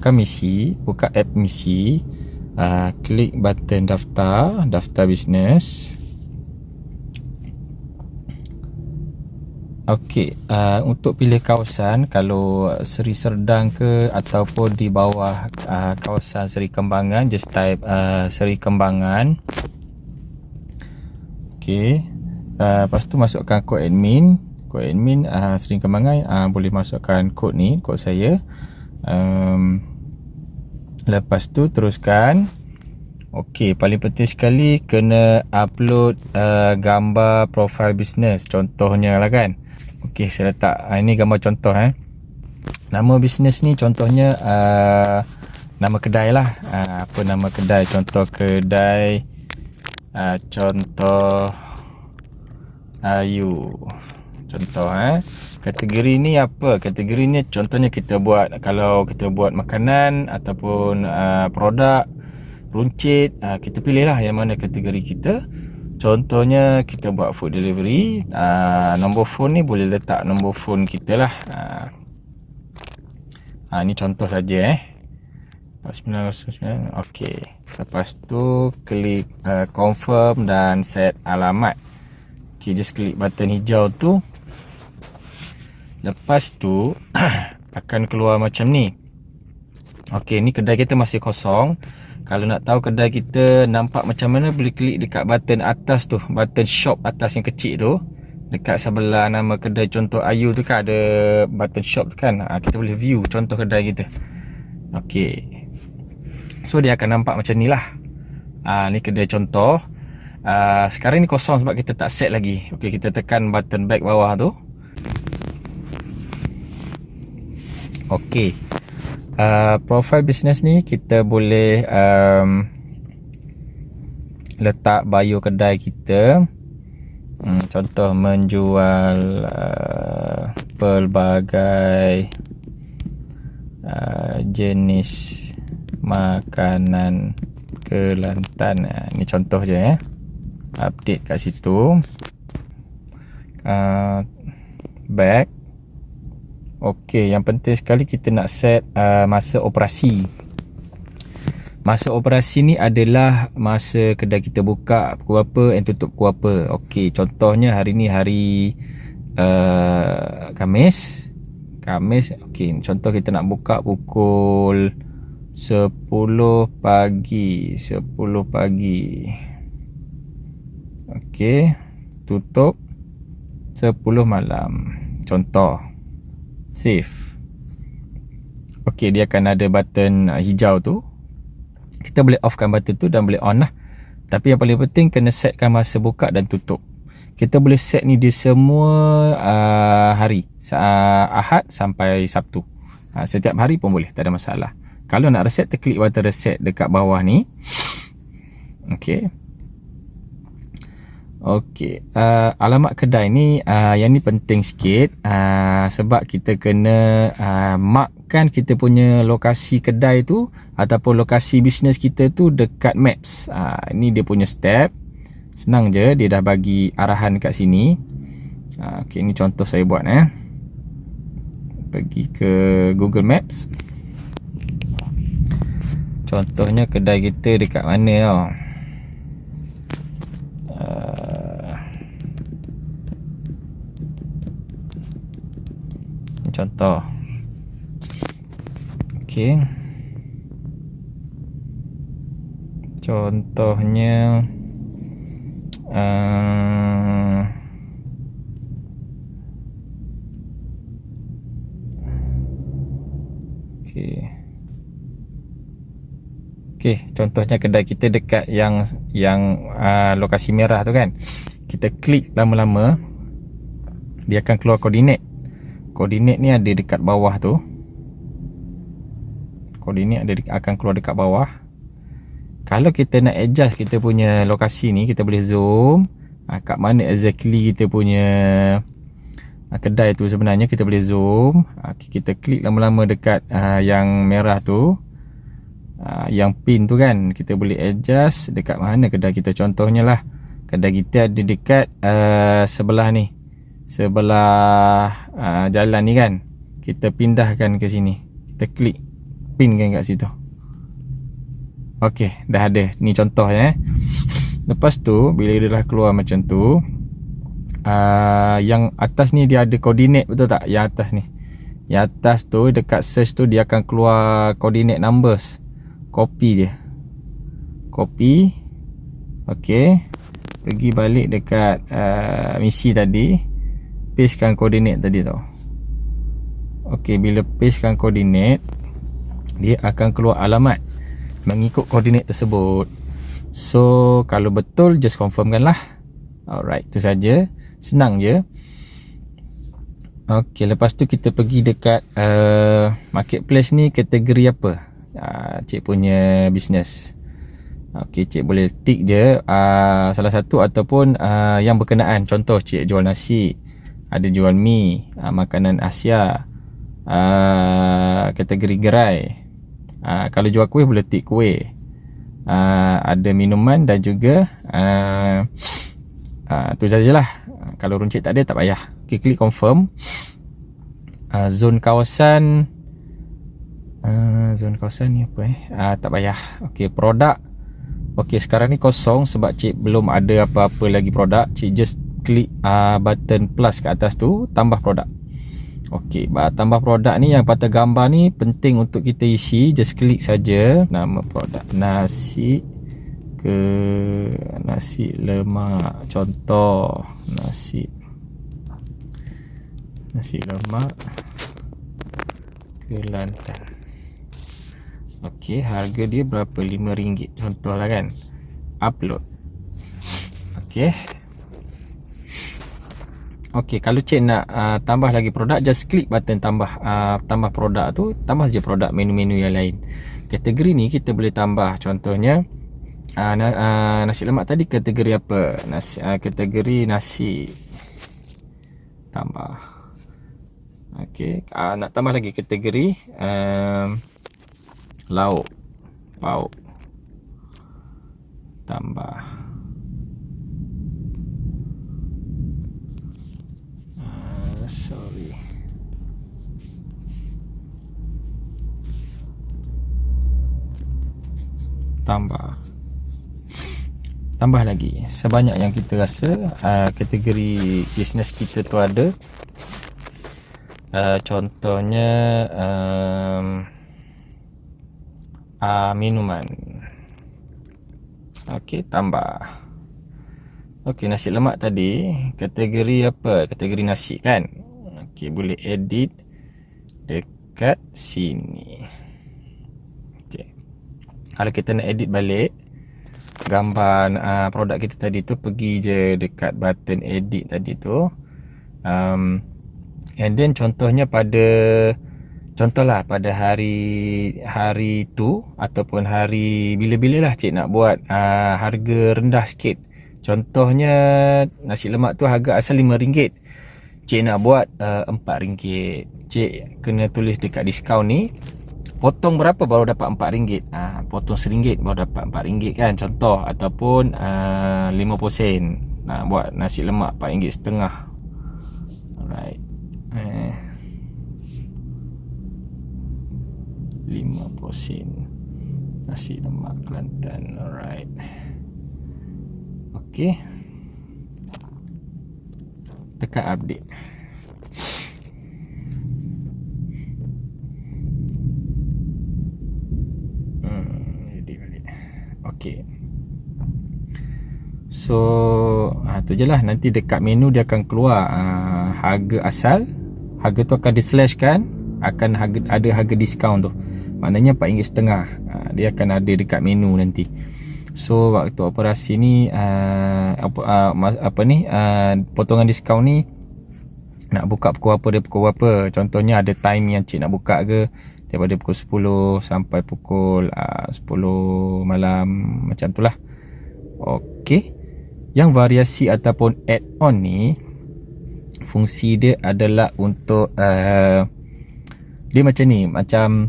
buka misi, buka app misi, klik button daftar bisnes. Okey, untuk pilih kawasan, kalau Seri Serdang ke ataupun di bawah kawasan Seri Kembangan, just type Seri Kembangan. Okey, lepas tu masukkan kod admin. Kod admin Seri Kembangan, boleh masukkan kod ni, kod saya. Lepas tu teruskan. Okey, paling penting sekali kena upload gambar profile bisnes, contohnya lah kan. Okey, saya letak ini gambar contoh. Nama bisnes ni contohnya nama kedai lah. Apa nama kedai? Contoh kedai contoh Ayu. Contoh kategori ni apa? Kategori ni contohnya kita buat, kalau kita buat makanan ataupun produk runcit, kita pilih lah yang mana kategori kita. Contohnya kita buat food delivery, nombor phone ni boleh letak nombor phone kita lah. Ni contoh saja 4909. Okey, lepas tu klik confirm dan set alamat. Okey, just klik button hijau tu. Lepas tu akan keluar macam ni. Okey, ni kedai kita masih kosong. Kalau nak tahu kedai kita nampak macam mana, boleh klik dekat button atas tu, button shop atas yang kecil tu. Dekat sebelah nama kedai contoh Ayu tu kan ada button shop tu kan. Kita boleh view contoh kedai kita. Okey, so dia akan nampak macam ni lah. Ni kedai contoh. Sekarang ni kosong sebab kita tak set lagi. Okey, kita tekan button back bawah tu. Okey, profile bisnes ni kita boleh letak bio kedai kita. Contoh menjual pelbagai jenis makanan Kelantan. Ini contoh je update kat situ. Back. Okey, yang penting sekali kita nak set masa operasi. Masa operasi ni adalah masa kedai kita buka pukul berapa dan tutup pukul berapa. Okey, contohnya hari ni hari Khamis. Okey, contoh kita nak buka pukul 10 pagi. Okey, tutup 10 malam. Contoh. Save. Okey, dia akan ada button hijau tu. Kita boleh offkan button tu dan boleh on lah. Tapi yang paling penting kena setkan masa buka dan tutup. Kita boleh set ni di semua hari, Ahad sampai Sabtu. Setiap hari pun boleh, tak ada masalah. Kalau nak reset, terklik button reset dekat bawah ni. Okey. Okey, alamat kedai ni yang ni penting sikit, sebab kita kena markkan kita punya lokasi kedai tu ataupun lokasi bisnes kita tu dekat maps. Ini dia punya step. Senang je, dia dah bagi arahan kat sini. Okey, ni contoh saya buat pergi ke Google Maps. Contohnya kedai kita dekat mana tau. Contoh. Okey. Contohnya Okey, contohnya kedai kita dekat yang lokasi merah tu kan. Kita klik lama-lama, dia akan keluar koordinat. Koordinat ni ada dekat bawah tu. Koordinat akan keluar dekat bawah. Kalau kita nak adjust kita punya lokasi ni, kita boleh zoom kat mana exactly kita punya kedai tu sebenarnya. Kita boleh zoom. Kita klik lama-lama dekat yang merah tu, yang pin tu kan. Kita boleh adjust dekat mana kedai kita. Contohnya lah, kedai kita ada dekat sebelah ni, sebelah jalan ni kan. Kita pindahkan ke sini. Kita klik pin kan kat situ. Okey, dah ada. Ni contoh ya. Lepas tu bila dia dah keluar macam tu, yang atas ni dia ada koordinat, betul tak? Yang atas ni, yang atas tu dekat search tu dia akan keluar coordinate numbers. Copy je, copy. Okey, pergi balik dekat misi tadi, pastekan koordinat tadi tau. Okey, bila pastekan koordinat, dia akan keluar alamat mengikut koordinat tersebut. So kalau betul, just confirmkan lah. Alright, tu saja. Senang je. Okey, lepas tu kita pergi dekat marketplace ni, kategori apa cik punya business. Okey, cik boleh tick je salah satu ataupun yang berkenaan. Contoh cik jual nasi, ada jual mi, makanan Asia, kategori gerai. Kalau jual kuih boleh tick kuih. Ada minuman dan juga tu sajalah. Kalau runcit tak ada, tak payah. Okay, klik confirm. Zon kawasan ni apa tak payah. Okay, produk. Okay, sekarang ni kosong sebab cik belum ada apa-apa lagi produk. Cik just klik button plus kat atas tu, tambah produk. Okey, tambah produk ni yang patah gambar ni penting untuk kita isi. Just klik saja nama produk. Nasi lemak. Contoh nasi lemak Kelantan. Okey, harga dia berapa? RM5 contohlah kan. Upload. Okey. Okey, kalau cik nak tambah lagi produk, just klik button tambah produk tu, tambah saja produk menu-menu yang lain. Kategori ni kita boleh tambah, contohnya nasi lemak tadi kategori apa? Kategori nasi. Tambah. Okey, nak tambah lagi kategori lauk, pauk. Tambah. Sorry. Tambah lagi sebanyak yang kita rasa kategori bisnes kita tu ada. Contohnya minuman. Okey, tambah. Okey, nasi lemak tadi kategori apa? Kategori nasi kan. Okey, boleh edit dekat sini. Okey, kalau kita nak edit balik gambar produk kita tadi tu, pergi je dekat button edit tadi tu, and then contohnya pada hari tu ataupun hari bila-bila lah cik nak buat harga rendah sikit. Contohnya nasi lemak tu harga asal RM5. Cik nak buat RM4. Cik kena tulis dekat diskaun ni, potong berapa baru dapat RM4. Potong RM1 baru dapat RM4 kan, contoh. Ataupun 50 sen nak buat nasi lemak RM4.50. Alright, 50 sen nasi lemak Kelantan. Alright. Okey, tekan update. Edit balik. Okey, so tu je lah. Nanti dekat menu dia akan keluar harga asal. Harga tu akan di-slash-kan, akan ada harga diskaun tu, maknanya RM4.50. Dia akan ada dekat menu nanti. So waktu operasi ni potongan diskaun ni nak buka pukul apa, dia pukul apa. Contohnya ada time yang cik nak buka ke, daripada pukul 10 sampai pukul 10 malam, macam tu lah. Okey, yang variasi ataupun add-on ni, fungsi dia adalah untuk dia macam ni, macam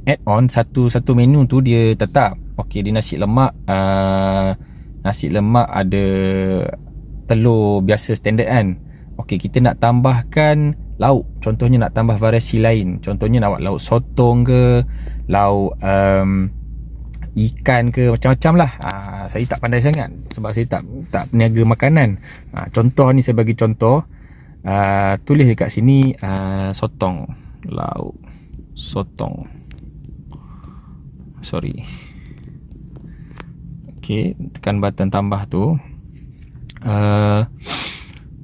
add-on satu menu tu dia tetap. Okey, di nasi lemak ada telur biasa standard kan. Okey, kita nak tambahkan lauk. Contohnya nak tambah variasi lain, contohnya nak buat lauk sotong ke, lauk ikan ke, macam-macam lah. Saya tak pandai sangat sebab saya tak peniaga makanan. Contoh ni saya bagi contoh. Tulis dekat sini sotong, lauk sotong, sorry. Ok, tekan button tambah tu.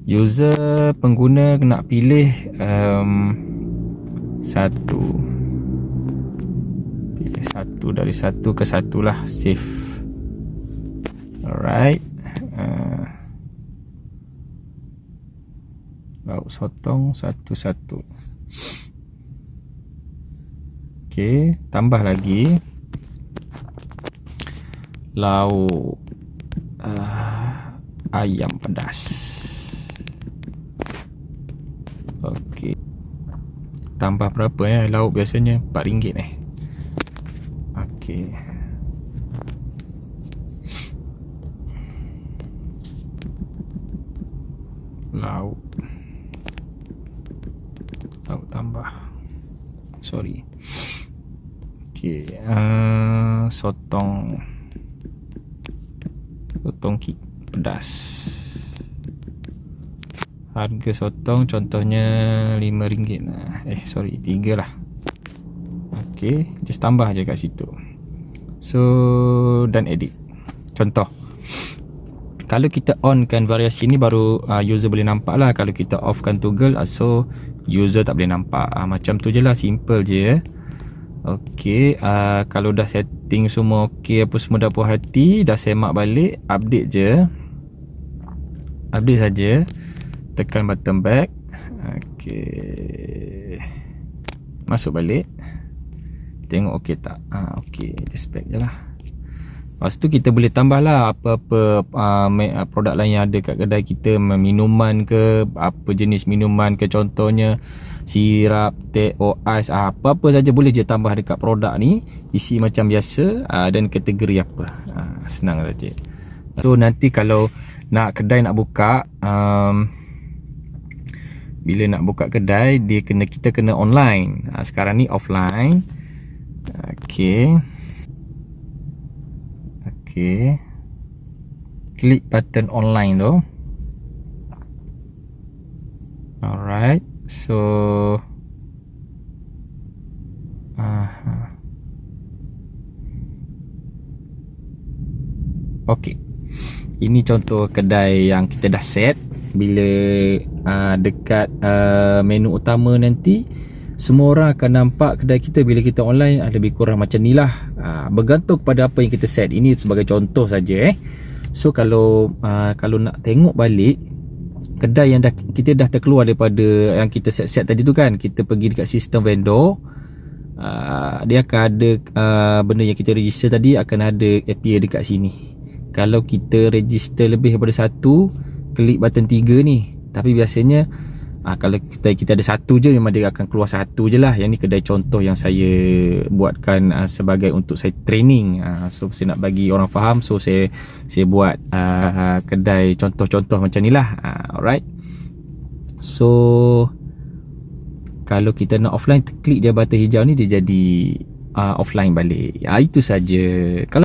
User pengguna nak pilih satu dari satu ke satu lah, save. Alright. Lauk sotong satu-satu. Ok, tambah lagi lauk ayam pedas. Ok, tambah berapa ya? Lauk biasanya RM4 Ok, lauk tambah, sorry. Ok, sotong pedas. Harga sotong contohnya RM5 lah. Sorry, 3 lah. Ok, just tambah je kat situ. So, dan edit. Contoh, kalau kita onkan variasi ni baru user boleh nampak lah. Kalau kita offkan toggle, so user tak boleh nampak. Macam tu je lah, simple je. Ok, kalau dah setting semua ok, apa semua dah puas hati, dah semak balik, update je. Update saja. Tekan button back. Ok, masuk balik, tengok ok tak. Ok, just back je lah. Lepas tu kita boleh tambah lah apa-apa produk lain yang ada kat kedai kita, minuman ke, apa jenis minuman ke, contohnya sirap, teh, ais, apa-apa saja boleh je tambah dekat produk ni. Isi macam biasa, dan kategori apa. Senang saja. So nanti kalau nak kedai nak buka, bila nak buka kedai, kita kena online. Sekarang ni offline. Ok, klik button online tu. Alright, so ok, ini contoh kedai yang kita dah set. Bila dekat menu utama nanti, semua orang akan nampak kedai kita bila kita online lebih kurang macam ni lah. Bergantung kepada apa yang kita set. Ini sebagai contoh saja. So kalau nak tengok balik kedai yang kita dah terkeluar daripada yang kita set tadi tu kan, kita pergi dekat sistem vendor, dia akan ada benda yang kita register tadi akan ada appear dekat sini. Kalau kita register lebih daripada satu, klik button 3 ni. Tapi biasanya kalau kita ada satu je, memang dia akan keluar satu je lah. Yang ni kedai contoh yang saya buatkan sebagai untuk saya training. So saya nak bagi orang faham, so saya buat kedai contoh-contoh macam ni lah. Alright. So kalau kita nak offline, klik je button hijau ni, dia jadi offline balik. Itu saja. Kalau